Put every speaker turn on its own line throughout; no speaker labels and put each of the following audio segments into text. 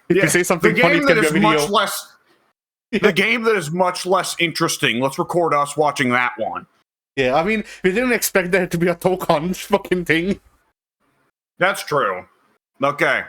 If you say something funny, it's gonna be a video.
Much less. The game that is much less interesting. Let's record us watching that one.
Yeah, I mean, we didn't expect there to be a Toukon fucking thing.
That's true. Okay.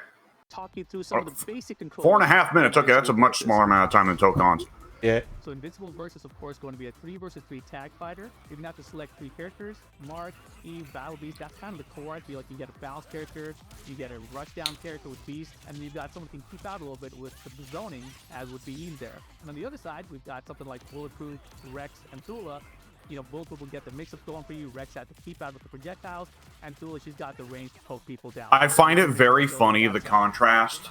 Talk you through some of the basic controls.
4.5 minutes. Okay, that's a much smaller amount of time than Toukons.
Yeah.
So Invincible versus, of course, going to be a 3 versus 3 tag fighter. You're gonna have to select 3 characters: Mark, Eve, Battle Beast. That's kind of the core. I feel like you get a bounce character, you get a rushdown character with Beast, and then you've got someone who can keep out a little bit with the zoning, as would be Eve there. And on the other side, we've got something like Bulletproof, Rex, and Thula. You know, Bulletproof will get the mix-up going for you. Rex had to keep out with the projectiles, and Thula, she's got the range to poke people down.
I find it very funny, the contrast.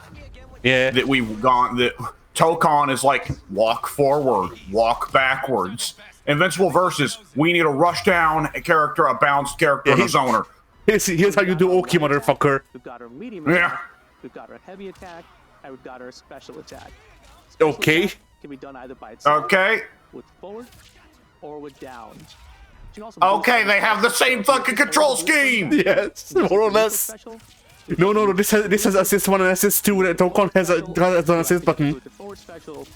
Yeah.
That we've gone. That Toukon is like walk forward, walk backwards. Invincible versus we need a rush down character, a bounced character, and a zoner.
Here's how you do Oki, motherfucker.
We've got our medium attack, we've got our heavy attack, and we've got our special attack.
Okay.
Attack can be done either by itself,
Okay.
with forward, or with down.
Okay, they have the same fucking control scheme!
Yes, more or less. No. This has assist 1 and assist 2. Toukon has an assist button.
With the forward special,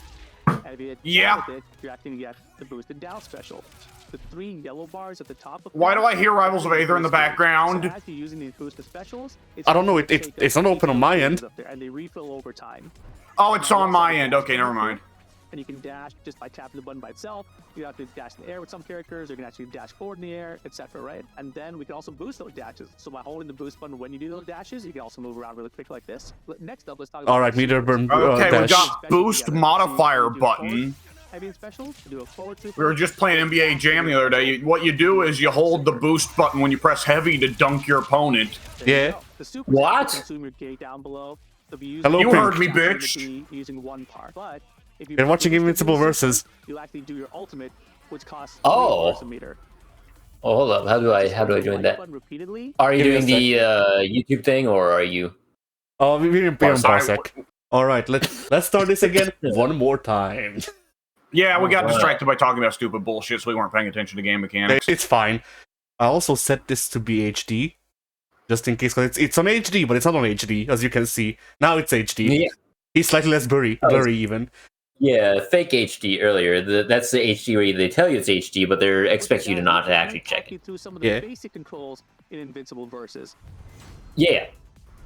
yeah.
You're actually gonna get the boosted down special. The 3 yellow bars at the top of.
Why do I hear Rivals of Aether in the background?
So as you're using these boosted specials,
I don't know. It's not open on my end.
And they refill over time.
Oh, it's on my end. Okay, never mind.
And you can dash just by tapping the button by itself. You have to dash in the air with some characters, or you can actually dash forward in the air, etc. Right? And then we can also boost those dashes. So by holding the boost button when you do those dashes, you can also move around really quick like this. Next up, let's talk about.
All right, meter burn.
Okay,
dash.
we got boost modifier button.
Heavy and special, do a forward super.
We were just playing NBA Jam the other day. What you do is you hold the boost button when you press heavy to dunk your opponent.
Yeah.
What?
Consume your gate down below. So
Hello,
you
Pink.
heard me, bitch.
Using 1 part, but if
you're watching Invincible versus,
you actually do your ultimate, which costs
a
meter.
Oh, hold up. How do I join that? Are you doing the YouTube thing, or are you?
Oh, we're in Parsec. All right, let's start this again one more time.
Yeah, we got distracted by talking about stupid bullshit, so we weren't paying attention to game mechanics.
It's fine. I also set this to be HD, just in case, because it's on HD, but it's not on HD, as you can see. Now it's HD.
Yeah.
He's slightly less blurry even.
Yeah, fake HD earlier. That's the HD where they tell you it's HD, but they expect you to not to actually check it.
Through some of the basic controls in Invincible versus.
Yeah.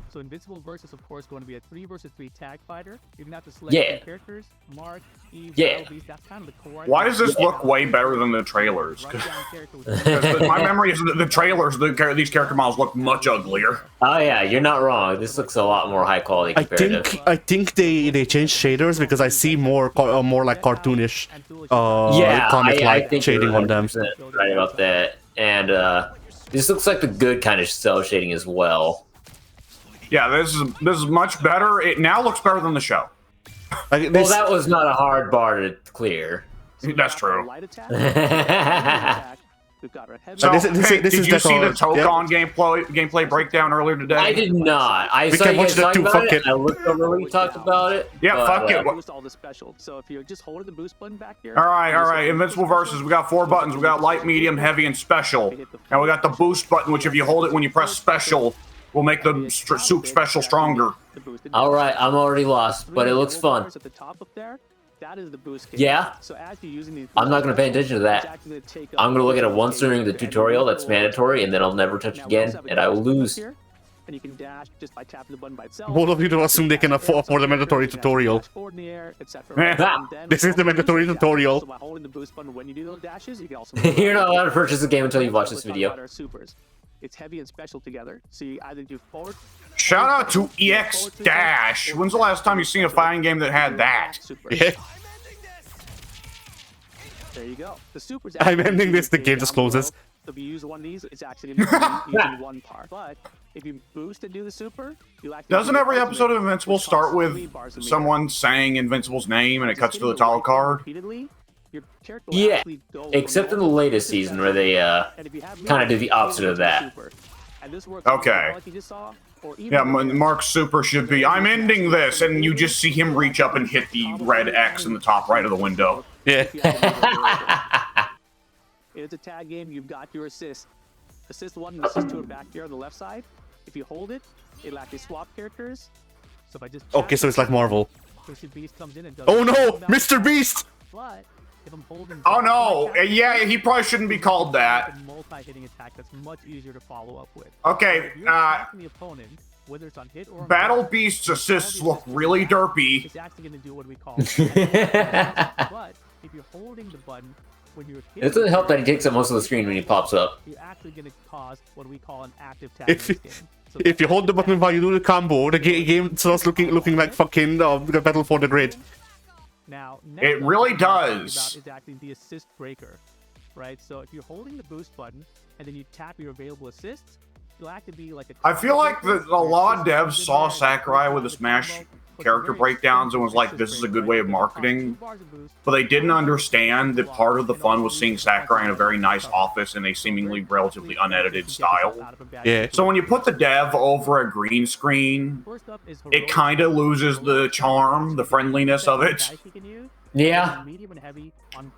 So Invincible versus, of course, going to be a 3 versus 3 tag fighter. You're gonna have to select 3 characters: Mark, Eve, Battle Beast. That's kind of the core.
Why does this look way better than the trailers? Because my memory is that the trailers, these character models look much uglier.
Oh yeah, you're not wrong. This looks a lot more high quality compared to.
I think they changed shaders because I see more like cartoonish, comic-like shading on them.
Right about that, and this looks like the good kind of cell shading as well.
Yeah, this is much better. It now looks better than the show.
Well, that was not a hard bar to clear.
That's true.
So,
did you see the Toukon gameplay breakdown earlier today?
I did not. I saw you guys talking about it. I looked over when we talked about it.
Yeah, fuck it.
Boost all the special. So if you're just holding the boost button back here.
All right. Invincible versus. We got 4 buttons. We got light, medium, heavy, and special. And we got the boost button, which if you hold it when you press special, will make the soup special stronger.
All right, I'm already lost, but it looks fun.
At the top up there, that is the boost kit.
Yeah.
So as you're using these,
I'm not going to pay attention to that. I'm going to look at it once during the tutorial. That's mandatory, and then I'll never touch it again, and I will lose.
And you can dash just by tapping the button by itself.
Both of you don't assume they can afford the mandatory tutorial. This is the mandatory tutorial.
So by holding the boost button when you do those dashes, you can also.
You're not allowed to purchase the game until you watch this video.
It's heavy and special together. So you either do forward.
Shout out to EX Dash. When's the last time you've seen a fighting game that had that?
Yeah.
There you go. The super's
I'm ending this. The game just closes.
So if you use one of these, it's actually using 1 part. But if you boost and do the super, you actually.
Doesn't every episode of Invincible start with someone saying Invincible's name and it cuts to the title card?
Yeah, except in the latest season where they kind of do the opposite of that.
Okay. Yeah, Mark's super should be, I'm ending this, and you just see him reach up and hit the red X in the top right of the window.
Yeah.
It's a tag game, you've got your assist. Assist 1 and assist 2 are back here on the left side. If you hold it, it'll actually swap characters. So if I just
Okay, so it's like Marvel.
Twisted Beast comes in and does
Oh no, Mr. Beast!
But if I'm holding
Oh no! Yeah, he probably shouldn't be called that.
a multi-hitting attack that's much easier to follow up with.
Okay,
If you're attacking the opponent, whether it's on hit or on
Battle
block,
Beast's
all
assists
the
look
assists
really
you have,
derpy.
It's actually going to do what we call. But if you're holding the button when you're hitting,
It doesn't help that he takes up most of the screen when he pops up.
you're actually going to cause what we call an active tag
If
in this game. So
If you hold the button while you do the combo, the game starts looking like fucking the Battle for the Grid.
Now,
It really
next up, what I'm
does.
talking about is actually the assist breaker, right? So if you're holding the boost button and then you tap your available assists, it'll actually be like a.
I feel like a lot of devs saw Sakurai with the Smash character breakdowns and was like, this is a good way of marketing. But they didn't understand that part of the fun was seeing Sakurai in a very nice office in a seemingly relatively unedited style.
Yeah.
So when you put the dev over a green screen, it kind of loses the charm, the friendliness of it.
Yeah.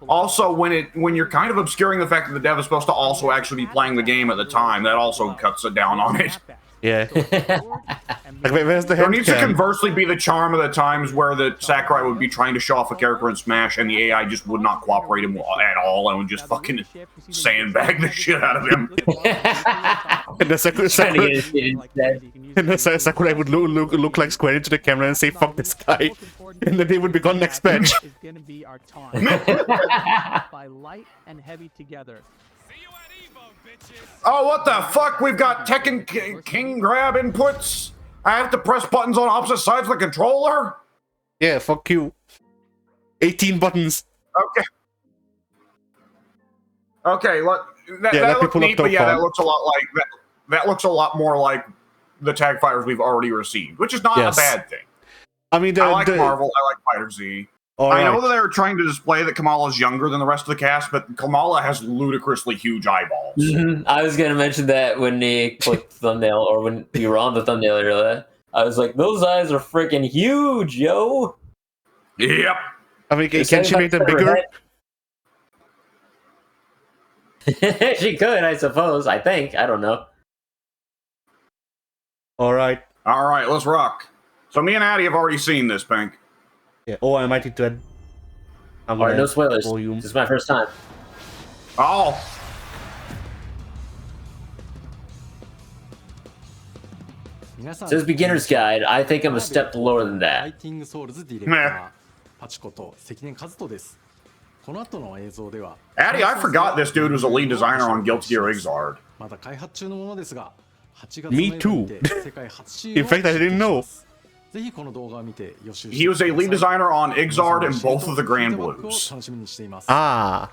Also, when you're kind of obscuring the fact that the dev is supposed to also actually be playing the game at the time, that also cuts it down on it.
Yeah. Like, where's the
There
hand
needs to
cam?
conversely be the charm of the times where the Sakurai would be trying to show off a character in Smash and the AI just would not cooperate him at all and would just fucking sandbag the shit out of him.
And the
Trying to get his shit instead.
And the Sakurai would look like square into the camera and say, fuck this guy. And then they would be gone next match.
Is going to be our time. By light and heavy together.
Oh, what the fuck? We've got Tekken King grab inputs. I have to press buttons on opposite sides of the controller?
Yeah, fuck you. 18 buttons.
Okay. Okay, that
let me
looks
pull up
neat, but yeah,
Toukon.
that looks a lot like that looks a lot more like the tag fighters we've already received, which is not
Yes.
a bad thing.
I mean,
I like Marvel, I like Fighter Z. I know that they were trying to display that Kamala's younger than the rest of the cast, but Kamala has ludicrously huge eyeballs.
I was gonna mention that when they clicked the thumbnail, or when we were on the thumbnail earlier. I was like, those eyes are freaking huge, yo.
Yep.
I mean, can she make them bigger?
She could, I suppose. I think. I don't know.
Alright.
Alright, let's rock. So me and Addy have already seen this, Pink.
Yeah. Oh, I might need to add.
Alright, no spoilers.
Volume.
This is my first time.
Oh.
It says beginner's guide. I think I'm a step lower than that.
Addy, I forgot this dude was a lead designer on Guilty Gear Xrd.
Me too. In fact, I didn't know.
He was a lead designer on Xrd and both of the Grand Blues.
Ah.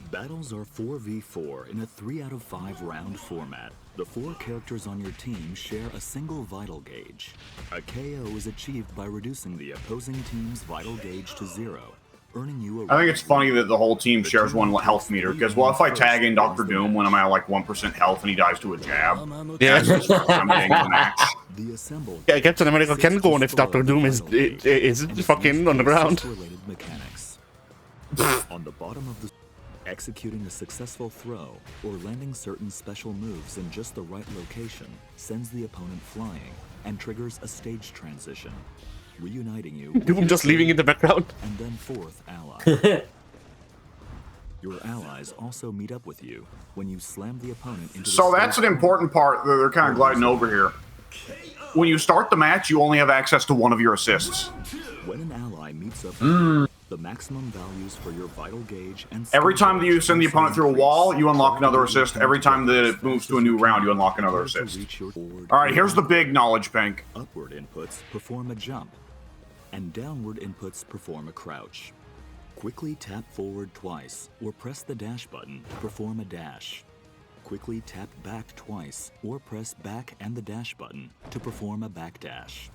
Battles are 4v4 in a 3 out of 5 round format. The 4 characters on your team share a single vital gauge. A KO is achieved by reducing the opposing team's vital gauge to 0, earning you a...
I think it's funny that the whole team shares one health meter, because, well, if I tag in Dr. Doom when I'm at like 1% health and he dies to a jab,
Yeah.
that's just terminating the match.
The assembled...
Yeah, Captain America can go on if Dr. Doom is fucking on the ground.
...related mechanics. On the bottom of the... Executing a successful throw or landing certain special moves in just the right location sends the opponent flying and triggers a stage transition, reuniting you with
Doom
your
just leaving in the background.
and then 4th ally. Your allies also meet up with you when you slam the opponent into the
So that's an
stage
important part that they're kind of gliding over here. When you start the match, you only have access to one of your assists.
when an ally meets up with you, the maximum values for your vital gauge and
Every
skill
time that you
gauge
send the
also
opponent through a
increase.
wall, you unlock another assist.
You
Every
can
time that it moves to a new round, you unlock another
to
assist.
reach your forward
All right, here's the
or
big knowledge, Pink.
upward inputs perform a jump, and downward inputs perform a crouch. Quickly tap forward twice, or press the dash button to perform a dash. Quickly tap back twice, or press back and the dash button to perform a back dash.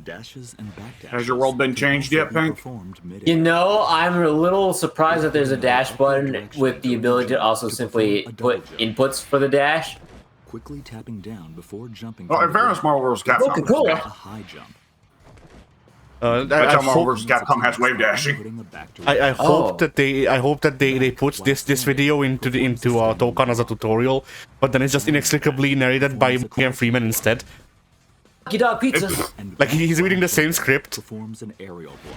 Dashes and back dashes.
Has your world been
can
changed
also
yet,
be
Pink?
performed mid-air.
You know, I'm a little surprised that there's a dash button with the ability to also simply put inputs for the dash.
Quickly tapping down before jumping.
Well,
from
in
the
fairness,
ground.
Marvel vs. Capcom.
Okay, cool.
A high jump.
That's how Marvel
hope,
vs. Capcom has wave dashing.
I hope that they put this video into Toukon as a tutorial, but then it's just inexplicably narrated by Morgan Freeman instead.
Dog pizza.
Like he's reading the same script.
Performs an aerial block.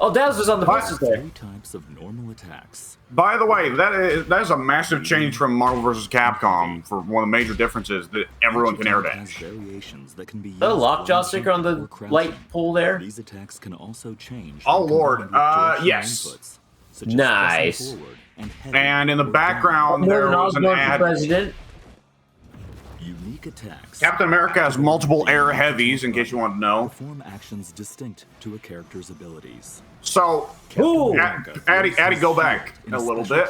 Oh, Daz was on the posters there.
3 types of normal attacks.
By the way, that is a massive change from Marvel vs. Capcom. For one of the major differences that everyone can air dash.
Variations that can be used
The lockjaw
for
sticker on the
or crouching.
light pole there.
These attacks can also change.
Oh,
when
Lord.
combined with directional
Yes.
inputs, such as
Nice.
pressing forward and heavy
And in the
or down.
background, there
Norman
was an
Osborn for
ad.
president.
Unique attacks.
Captain America has multiple air heavies, in case you want to know.
Perform actions distinct to a character's abilities.
So,
Ooh.
Addy, go back a little bit.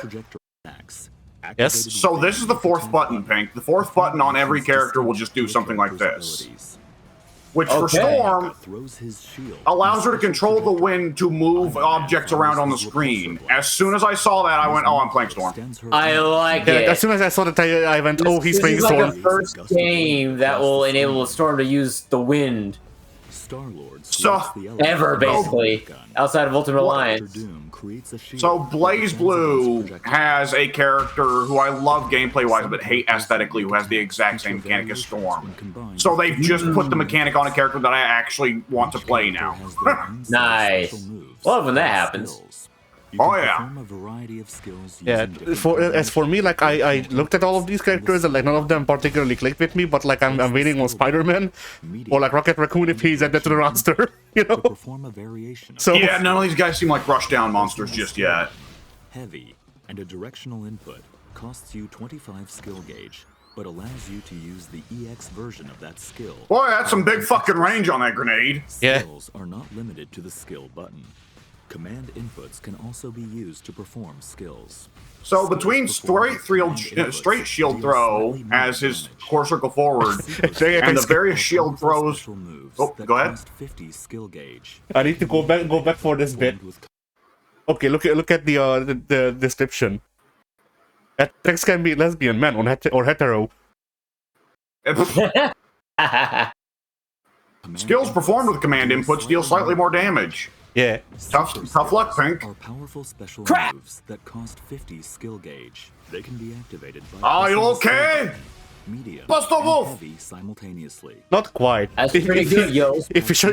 Yes.
So this is the 4th button, Pink. The 4th button on every character will just do something like this. Which for
Okay.
Storm
Throws his shield
allows her to control the wind to move objects around on the screen. As soon as I saw that, I went, oh, I'm playing Storm.
I like
Yeah,
it.
as soon as I saw that, I went, oh, he's
This
playing
is like
Storm.
the first game that will enable a Storm to use the wind
Star-Lord
So-
ever, basically, outside of Ultimate Alliance.
So Blaze Blue has a character who I love gameplay-wise, but hate aesthetically, who has the exact same mechanic as Storm. So they've just put the mechanic on a character that I actually want to play now.
Nice. Love when that happens.
Oh, yeah.
Yeah, as for me, like I looked at all of these characters and like none of them particularly clicked with me, but like I'm waiting on Spider-Man or like Rocket Raccoon if he's added to the roster, you know.
Perform a variation.
So
Yeah, none of these guys seem like rushdown monsters just yet.
Heavy and a directional input costs you 25 skill gauge, but allows you to use the EX version of that skill.
Boy, that's some big fucking range on that grenade.
Yeah.
Skills are not limited to the skill button. Command inputs can also be used to perform skills.
So between straight shield throw as his core circle forward and the various shield throws.
Special moves
Oh,
that
go ahead.
cost 50 skill gauge.
I need to go back for this bit. Okay, look at the description. Attacks can be lesbian, man, or hetero.
Skills performed with command inputs deal slightly more damage.
Yeah.
Tough luck, Pink.
Are powerful special
Crap!
moves that cost 50 skill gauge. They can be activated by
Are you
pressing the
okay?
skill button, medium,
Bust a
and
wolf!
heavy simultaneously.
Not quite.
That's pretty good, yo.
If you show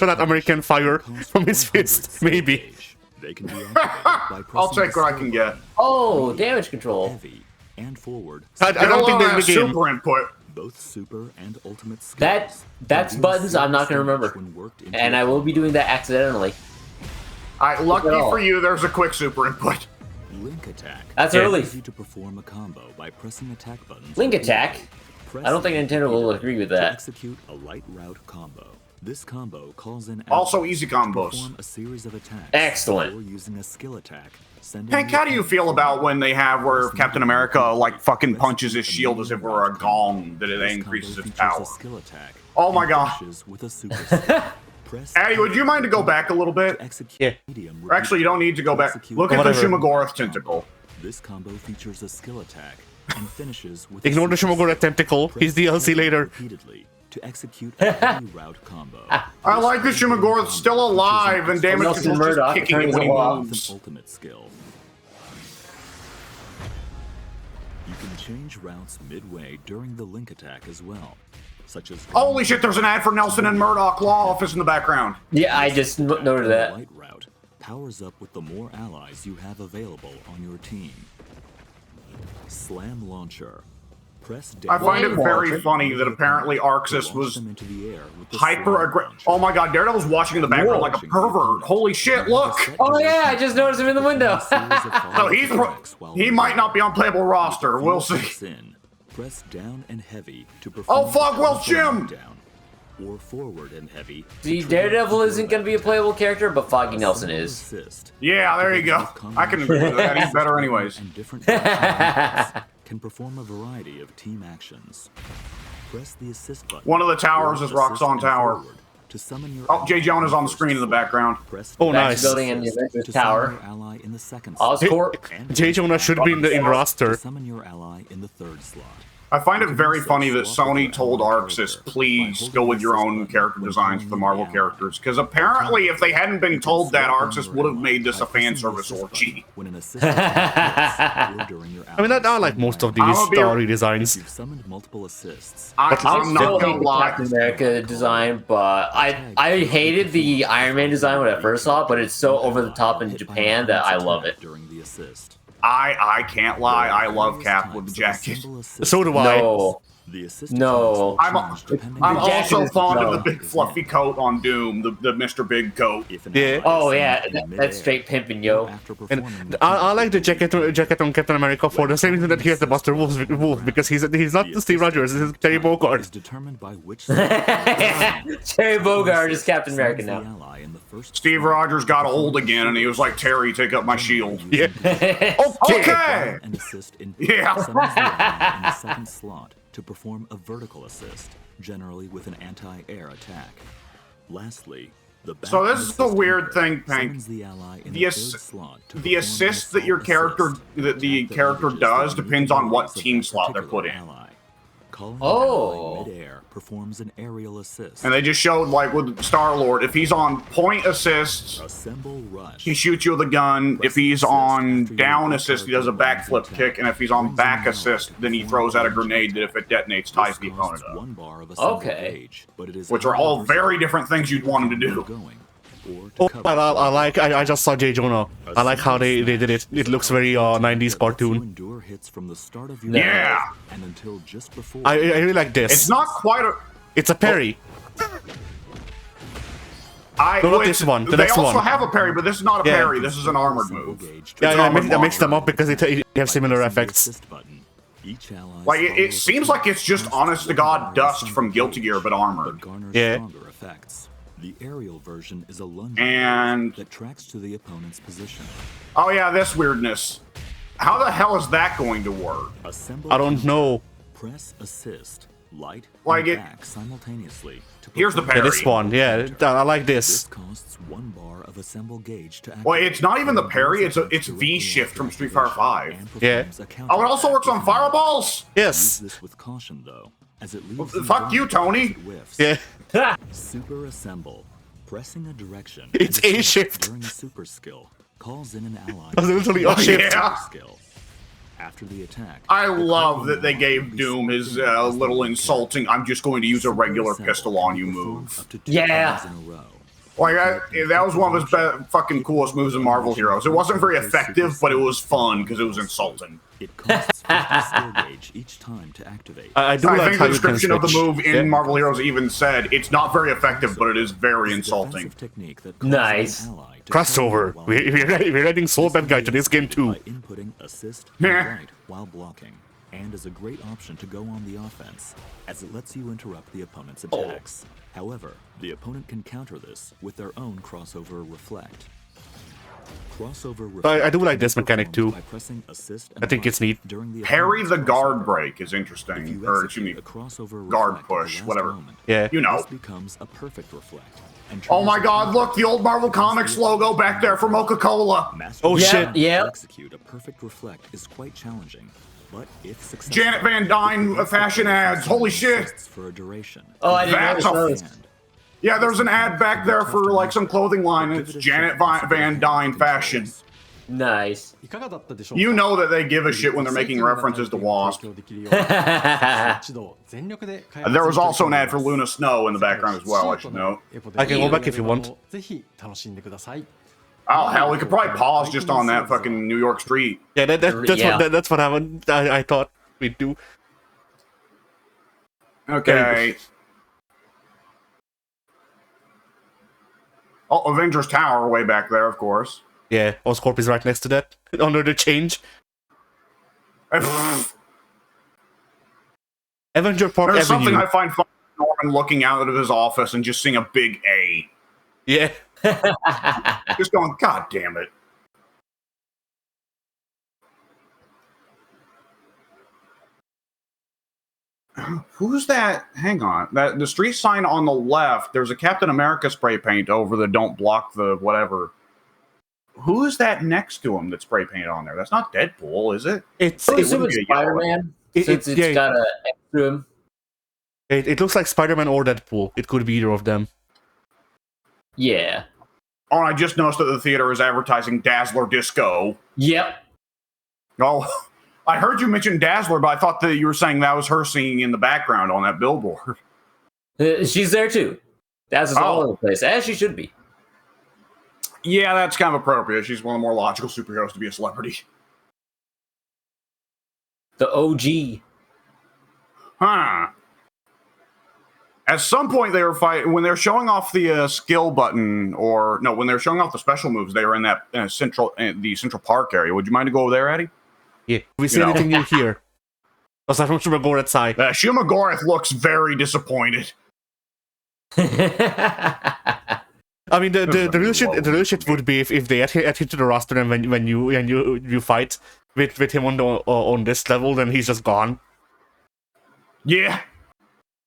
that American fire from his fist, maybe.
They can be activated by
I'll
pressing
take
the
what I
skill
can get.
Oh, damage control.
heavy and forward.
I don't think
Hello,
there's the game.
super input.
Both super and ultimate skills.
That's
can be
buttons I'm not gonna
so much
remember.
when worked into
And
a
I will be
combo.
doing that accidentally.
Alright, lucky
Look at all.
for you, there's a quick super input.
Link attack.
That's
Yeah.
early.
Allows you to perform a combo by pressing attack buttons.
Link
with
attack?
Press
I don't think Nintendo will agree with
to
that.
execute a light route combo. This combo calls in
Also
allies
easy
to
combos.
perform a series of attacks.
Excellent.
Or using a skill attack.
Hank, how do you feel about when they have where Captain America like fucking punches his shield as if it were a gong that it increases its power? Oh my god. Addy, would you mind to go back a little bit?
Yeah.
Or actually, you don't need to go back. Look at the
Whatever.
Shumagorath tentacle.
This combo features a skill attack and finishes with
Ignore the
a super
Shumagorath tentacle. He's DLC later.
repeatedly to execute a heavy route combo.
I like the Shumagorath still alive and damage
Nelson
control just
Murdoch
kicking it
turns
when he
him off.
moves.
An ultimate skill. You can change routes midway during the link attack as well, such as
Holy shit, there's an ad for Nelson and Murdoch Law Office in the background.
Yeah, I just noted that.
light route powers up with the more allies you have available on your team. Slam launcher. Press
I
down
find it
One
very
more.
funny that apparently
to
Arxis
launch
was
them into the air with the
hyper
slam
aggressive.
launcher.
Oh my god, Daredevil's watching in the background like a pervert. Holy shit, look!
Oh yeah, I just noticed him in the window.
So he might not be on playable roster. We'll see.
In. Press down and heavy to perform
Oh, fuck, Will
a
Jim!
down, or forward and heavy.
See, Daredevil isn't gonna be a playable character, but Foggy Nelson
Single
is.
assist.
Yeah, there you go. I can agree with that. He's better anyways.
And different actions can perform a variety of team actions. Press the assist button.
One of the towers is
or
Roxxon
assist and
Tower.
forward to summon your
Oh, Jay
ally
Jonah's on the
first
screen in the
slot.
background.
Press
Oh,
Back
nice.
to building in the
assist
Avengers
to summon
Tower.
your ally in the second slot.
Oscorp.
And
Jay Jonah should be in the
to
roster.
summon your ally in the third slot.
I find it very funny that Sony told Arxis, please go with your own character designs for the Marvel characters, because apparently if they hadn't been told that, Arxis would have made this a fan service orgy.
I mean, I like most of these story designs.
I'm not gonna lie.
Captain America design, but I hated the Iron Man design when I first saw it, but it's so over the top in Japan that I love it.
I can't lie, I love Cap with the jacket.
So do I.
No.
I'm also fond of the big fluffy coat on Doom, the Mr. Big coat.
Yeah.
Oh yeah, that's straight pimping, yo.
And I like the jacket on Captain America for the same reason that he has the Buster Wolf, because he's not Steve Rogers, he's Terry Bogard.
Terry Bogard is Captain America now.
Steve Rogers got old again, and he was like, Terry, take up my shield.
Yeah.
Okay! Yeah.
In the second slot to perform a vertical assist, generally with an anti-air attack. Lastly,
so this is the weird thing, Pank. The assist that your character does depends on what team slot they're put in.
Oh.
Performs an aerial assist.
And they just showed, like with Star-Lord, if he's on point assists, he shoots you with a gun. If he's on down assist, he does a backflip kick. And if he's on back assist, then he throws out a grenade that if it detonates, ties the opponent up.
Okay.
Which are all very different things you'd want him to do.
Oh, I just saw J. Jonah. I like how they did it. It looks very 90s cartoon.
Yeah!
I really like this.
It's not quite a...
It's a parry. No, not this one. The
they
next
also
one.
have a parry, but this is not a parry. This is an armored move.
Yeah, I mixed them up because they have similar effects.
Like, it seems like it's just honest-to-God dust from Guilty Gear, but armored.
Yeah.
The aerial version is a lunge
and
that tracks to the opponent's position.
Oh yeah, this weirdness. How the hell is that going to work?
I don't know.
Press assist, light,
like
and back simultaneously.
Here's the parry.
Yeah, this one, yeah, I like this.
This costs 1 bar of assemble gauge to activate.
Well, it's not even the parry, it's V shift from Street Fighter 5.
Yeah.
Oh, it also works on fireballs?
Yes.
Use this with caution though, as it leaves
fuck you, Tony.
Yeah.
Super assemble. Pressing a direction.
It's A shift.
During a super skill calls in an ally.
That's literally A shift.
Yeah.
Skill. After the attack.
I love that they gave Doom his little insulting, I'm just going to use a regular pistol on you move.
Yeah.
Like, that was one of his fucking coolest moves in Marvel Heroes. It wasn't very effective, but it was fun because it was insulting.
It costs 50 skill gauge each time to activate.
I do like
think
how
the description
you
of
can
the move in
yeah.
Marvel Heroes even said, it's not very effective, but it is very insulting.
Nice.
Crossover. We're adding Soul Bad Guy to this game too.
Inputting assist
Yeah.
right while blocking, and is a great option to go on the offense, as it lets you interrupt the opponent's attacks. However, the opponent can counter this with their own crossover reflect.
I do like this mechanic too. I think it's neat.
Parry the guard break is interesting. Or, excuse me, guard push, whatever.
Yeah.
You know.
Becomes a perfect reflect.
Oh my god, look, the old Marvel Comics logo back there for Coca-Cola.
Oh shit.
Yeah.
Execute a perfect reflect is quite challenging. But if successful,
Janet Van Dyne fashion ads, holy shit.
For a duration.
Oh, I didn't
That's
notice
a-
those.
Yeah, there's an ad back there for like some clothing line, and it's Janet Van Dyne fashion.
Nice.
You know that they give a shit when they're making references to Wasp. There was also an ad for Luna Snow in the background as well, I should note.
I can go back if you want.
Oh, hell, we could probably pause just on that fucking New York street.
Yeah, that's what I thought we'd do.
Okay. Oh, Avengers Tower way back there, of course.
Yeah, Oscorp is right next to that, under the change. Avenger Park
There's
Avenue.
something I find funny, Norman looking out of his office and just seeing a big A.
Yeah.
Just going, God damn it. Who's that? Hang on. The street sign on the left, there's a Captain America spray paint over the don't block the whatever. Who is that next to him that's spray painted on there? That's not Deadpool, is it?
It's
It wouldn't be a yellow.
Spider-Man. Since it's got an extra.
It looks like Spider-Man or Deadpool. It could be either of them.
Yeah.
Oh, I just noticed that the theater is advertising Dazzler Disco.
Yep.
Oh, I heard you mention Dazzler, but I thought that you were saying that was her singing in the background on that billboard.
She's there too. Dazzler's all over the place, as she should be.
Yeah, that's kind of appropriate. She's one of the more logical superheroes to be a celebrity.
The OG.
Huh. At some point, they were fighting when they're showing off the skill button, or no, when they're showing off the special moves. They were in that the Central Park area. Would you mind to go over there, Eddie?
Yeah. We see anything new here? Aside from Shumagorath's side.
Shumagorath looks very disappointed.
I mean, the real shit would be if they add him to the roster, and when you fight with him on this level, then he's just gone.
Yeah.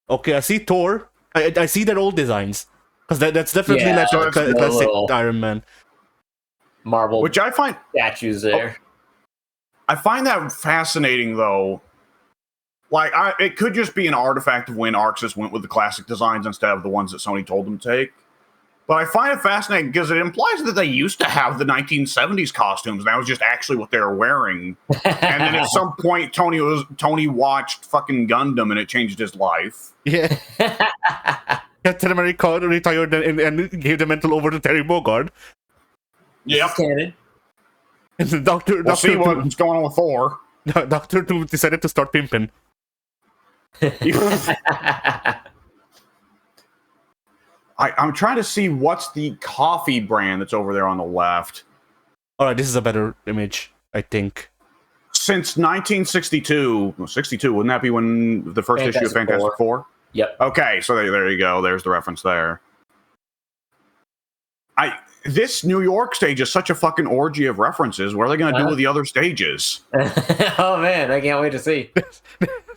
Okay, I see Thor. I see their old designs, because that's definitely like a classic Iron Man.
Marble,
which I find
statues there.
I find that fascinating, though. Like, it could just be an artifact of when Arxis went with the classic designs instead of the ones that Sony told them to take. But I find it fascinating because it implies that they used to have the 1970s costumes, and that was just actually what they were wearing. And then at some point, Tony watched fucking Gundam, and it changed his life.
Yeah. Captain America retired and gave the mantle over to Terry Bogard.
Yep.
Canon.
And the Doctor.
We'll see what's going on with Thor.
Doctor Doom decided to start pimping.
I'm trying to see what's the coffee brand that's over there on the left.
All right, this is a better image, I think.
Since 1962, wouldn't that be when the first issue of Fantastic Four?
Yep.
Okay, so there you go. There's the reference there. This New York stage is such a fucking orgy of references. What are they going to do with the other stages?
Oh man, I can't wait to see.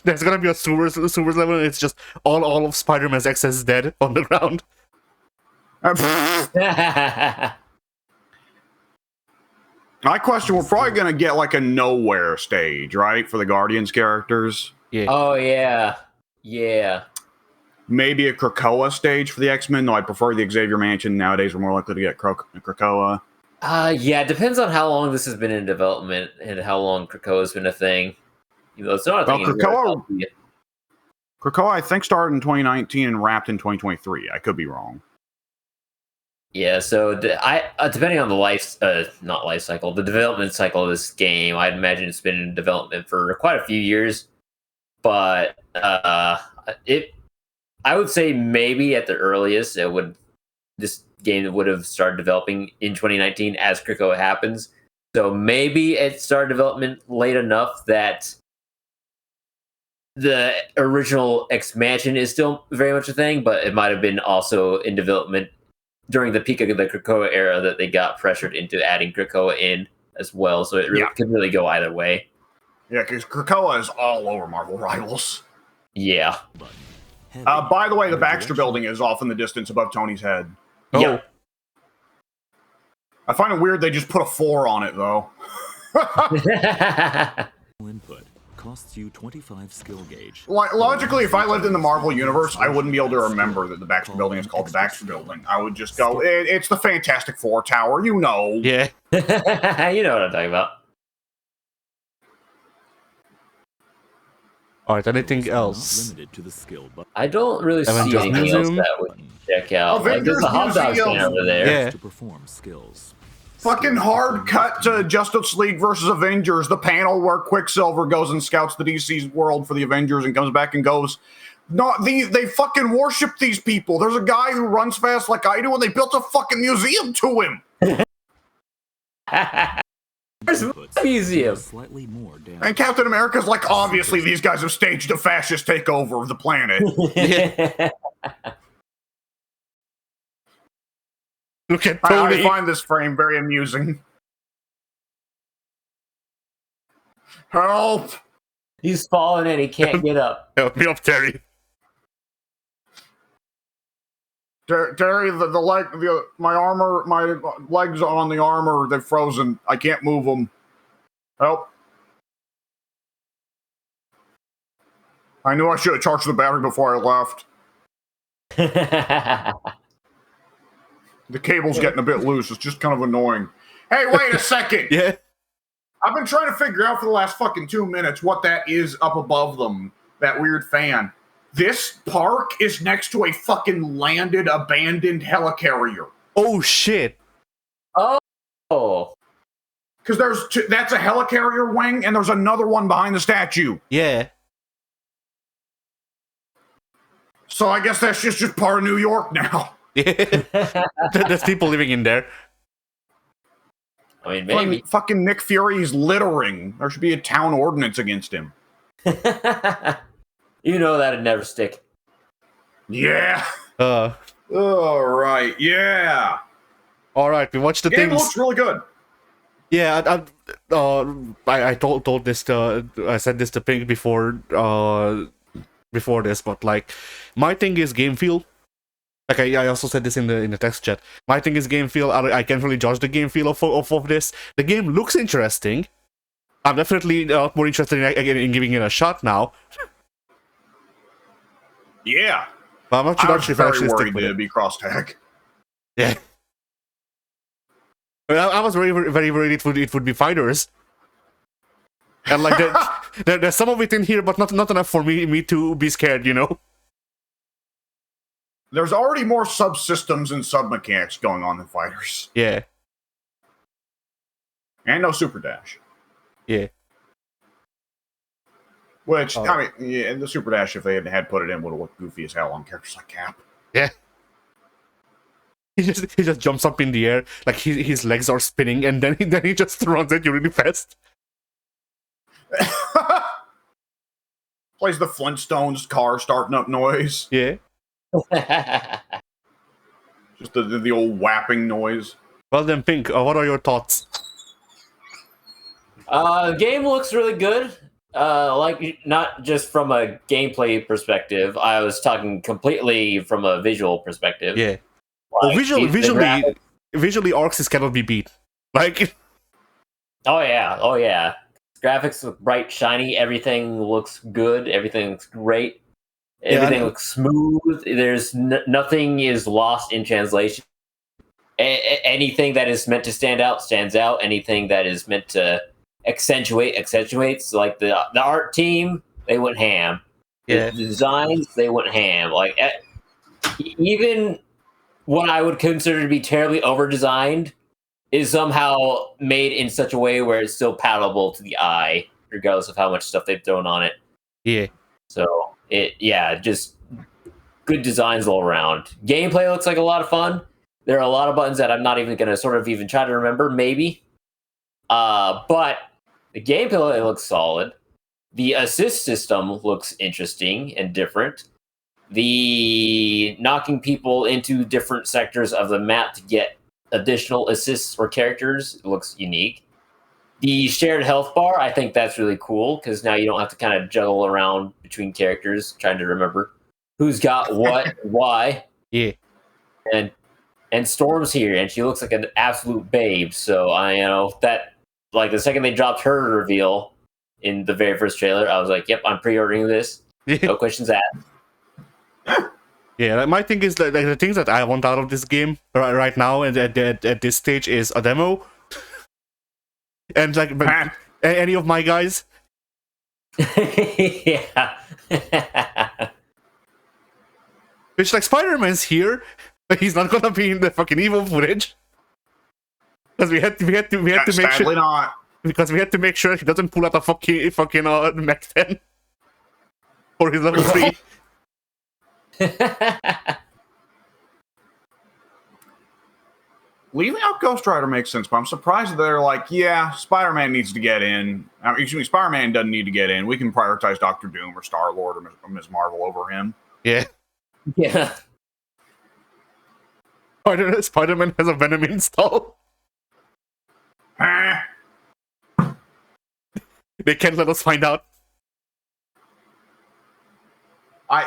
There's going to be a sewers level, and it's just all of Spider-Man's excess dead on the ground.
My question, we're probably going to get like a nowhere stage, right? For the Guardians characters.
Yeah.
Oh, yeah. Yeah.
Maybe a Krakoa stage for the X-Men, though I prefer the Xavier Mansion. Nowadays, we're more likely to get Krakoa.
Yeah, it depends on how long this has been in development and how long Krakoa's been a thing. You know, it's not a thing.
Krakoa, I think, started in 2019 and wrapped in 2023. I could be wrong.
Yeah, so depending on the the development cycle of this game, I'd imagine it's been in development for quite a few years. But I would say maybe at the earliest, this game would have started developing in 2019 as Krakoa happens. So maybe it started development late enough that the original expansion is still very much a thing, but it might have been also in development during the peak of the Krakoa era that they got pressured into adding Krakoa in as well. So it could really go either way.
Yeah, because Krakoa is all over Marvel Rivals.
Yeah.
By the way, the Baxter Building is off in the distance above Tony's head.
Oh.
Yeah.
I find it weird they just put a 4 on it, though.
Input costs you 25 skill gauge.
Logically, if I lived in the Marvel Universe, I wouldn't be able to remember that the Baxter Building is called the Baxter Building. I would just go, it's the Fantastic Four Tower, you know.
Yeah.
You know what I'm talking about.
Alright, anything else?
Limited to the skill, but
I don't really see
Avengers
anything
Museum?
else that would check out. Like, there's a hot dog stand over there.
Yeah.
to perform skills.
Fucking hard cut to Justice League versus Avengers, the panel where Quicksilver goes and scouts the DC's world for the Avengers and comes back and goes, no, they fucking worship these people. There's a guy who runs fast like I do, and they built a fucking museum to him.
Where's the museum?
Slightly more damage.
And Captain America's like, obviously these guys have staged a fascist takeover of the planet.
Look at Tony.
I find this frame very amusing. Help!
He's falling and he can't get up.
Help me up, Terry.
Terry, my armor, my legs on the armor, they're frozen. I can't move them. Help. I knew I should have charged the battery before I left. The cable's getting a bit loose. It's just kind of annoying. Hey, wait a second!
Yeah.
I've been trying to figure out for the last fucking 2 minutes what that is up above them. That weird fan. This park is next to a fucking landed, abandoned helicarrier.
Oh, shit.
Oh.
Because that's a helicarrier wing, and there's another one behind the statue.
Yeah.
So I guess that's just part of New York now.
Yeah. There's people living in there.
I mean, maybe.
Fucking Nick Fury's littering. There should be a town ordinance against him.
You know that'd never stick.
Yeah.
All
right. Yeah.
All right. We watched the
Game
things.
looks really good.
Yeah. I told this to. I said this to Pink before. Before this, but like, my thing is game feel. Like I also said this in the text chat. My thing is game feel. I can't really judge the game feel of this. The game looks interesting. I'm definitely more interested in giving it a shot now.
Yeah.
But I'm not sure
I was
if I
very
actually
worried
stick with
it'd
it.
be cross-tag.
Yeah. I was very worried it would be fighters. And like there's some of it in here, but not enough for me to be scared, you know.
There's already more subsystems and sub-mechanics going on than fighters.
Yeah.
And no super dash.
Yeah.
Which, I mean, yeah, the super dash, if they had put it in, would have looked goofy as hell on characters like Cap.
Yeah. He just jumps up in the air, like his legs are spinning, and then he just runs at you really fast.
Plays the Flintstones car starting up noise.
Yeah.
Just the old whapping noise.
Well then, Pink, what are your thoughts?
The game looks really good. Like, not just from a gameplay perspective. I was talking completely from a visual perspective.
Yeah.
Like,
Visually, Arxis cannot be beat. Like.
Oh yeah. Graphics look bright, shiny. Everything looks good. Everything looks great. Everything looks smooth. There's nothing is lost in translation. Anything that is meant to stand out stands out. Anything that is meant to accentuates. Like the art team, they went ham.
Yeah.
The designs, they went ham. Like even what I would consider to be terribly over-designed is somehow made in such a way where it's still palatable to the eye, regardless of how much stuff they've thrown on it.
Yeah.
So just good designs all around. Gameplay looks like a lot of fun. There are a lot of buttons that I'm not even going to sort of even try to remember, maybe. But the gameplay looks solid. The assist system looks interesting and different. The knocking people into different sectors of the map to get additional assists or characters looks unique. The shared health bar, I think that's really cool, because now you don't have to kind of juggle around between characters trying to remember who's got what, why.
Yeah.
And Storm's here, and she looks like an absolute babe. So that, like, the second they dropped her reveal in the very first trailer, I was like, "Yep, I'm pre-ordering this. No questions asked."
Yeah, like, my thing is that the things that I want out of this game right now and at this stage is a demo, and like any of my guys.
Yeah.
Which, like, Spider-Man's here, but he's not gonna be in the fucking evil footage. Because we had to make sure.
Not.
Because we had to make sure he doesn't pull out a fucking Mech 10 for his level 3.
Leaving out Ghost Rider makes sense, but I'm surprised that they're like, yeah, Spider-Man needs to get in. Spider-Man doesn't need to get in. We can prioritize Doctor Doom or Star-Lord or Ms. Marvel over him.
Yeah.
Yeah.
Spider-Man has a Venom install. They can't let us find out.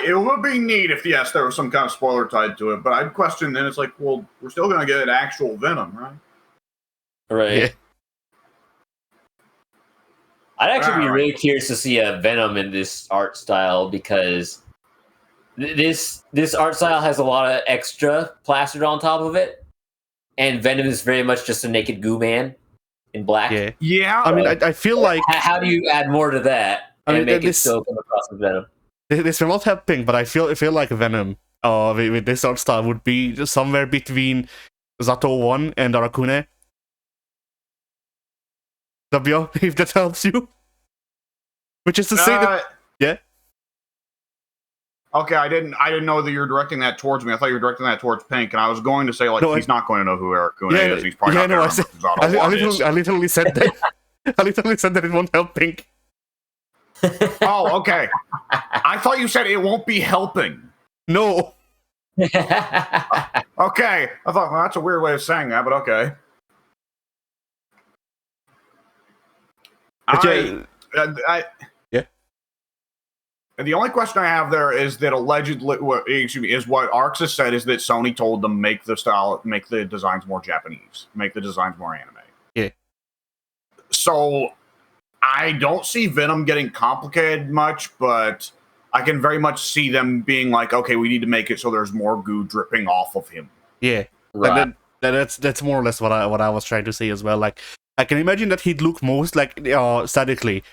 It would be neat if, yes, there was some kind of spoiler tied to it, but I'd question then, it's like, well, we're still going to get actual Venom, right?
Right.
Yeah.
I'd actually be
Alright.
really curious to see a Venom in this art style because this art style has a lot of extra plastered on top of it, and Venom is very much just a naked goo man in black.
Yeah.
Yeah.
I mean, I feel like
How do you add more to that
I
and
mean,
make it
this-
still come across as Venom?
this will not helping, but I feel like Venom with this art style would be just somewhere between Zato 1 and Arakune. W, if that helps you. Which is to say that yeah.
Okay, I didn't know that you're directing that towards me. I thought you were directing that towards Pink, and I was going to say like
No,
he's not going to know who Eric Kuna
Yeah,
is. He's probably
yeah,
not
no,
going
I
to
said-
remember who Zato 1 is.
I literally said that. I literally said that it won't help Pink.
Oh, okay. I thought you said it won't be helping.
No.
Okay, I thought well, that's a weird way of saying that, but okay.
But yeah,
The only question I have there is that allegedly, is what Arx has said is that Sony told them make the designs more Japanese, make the designs more anime.
Yeah.
So I don't see Venom getting complicated much, but I can very much see them being like, okay, we need to make it so there's more goo dripping off of him.
yeah.
Right.
And that's more or less what I was trying to say as well. Like, I can imagine that he'd look most like statically.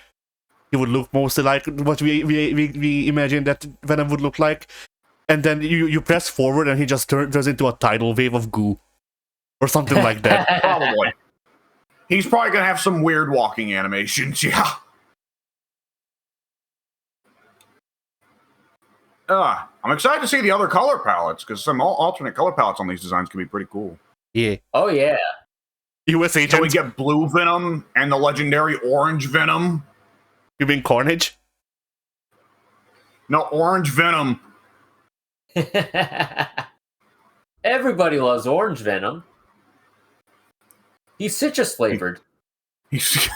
He would look mostly like what we imagine that Venom would look like, and then you press forward and he just turns into a tidal wave of goo, or something like that.
Probably. He's probably gonna have some weird walking animations. Yeah. I'm excited to see the other color palettes because some alternate color palettes on these designs can be pretty cool.
Yeah.
Oh yeah.
U.S.
So
agent.
we get blue Venom and the legendary orange Venom.
You mean Carnage?
No, orange Venom.
Everybody loves orange Venom. He's citrus flavored.
He's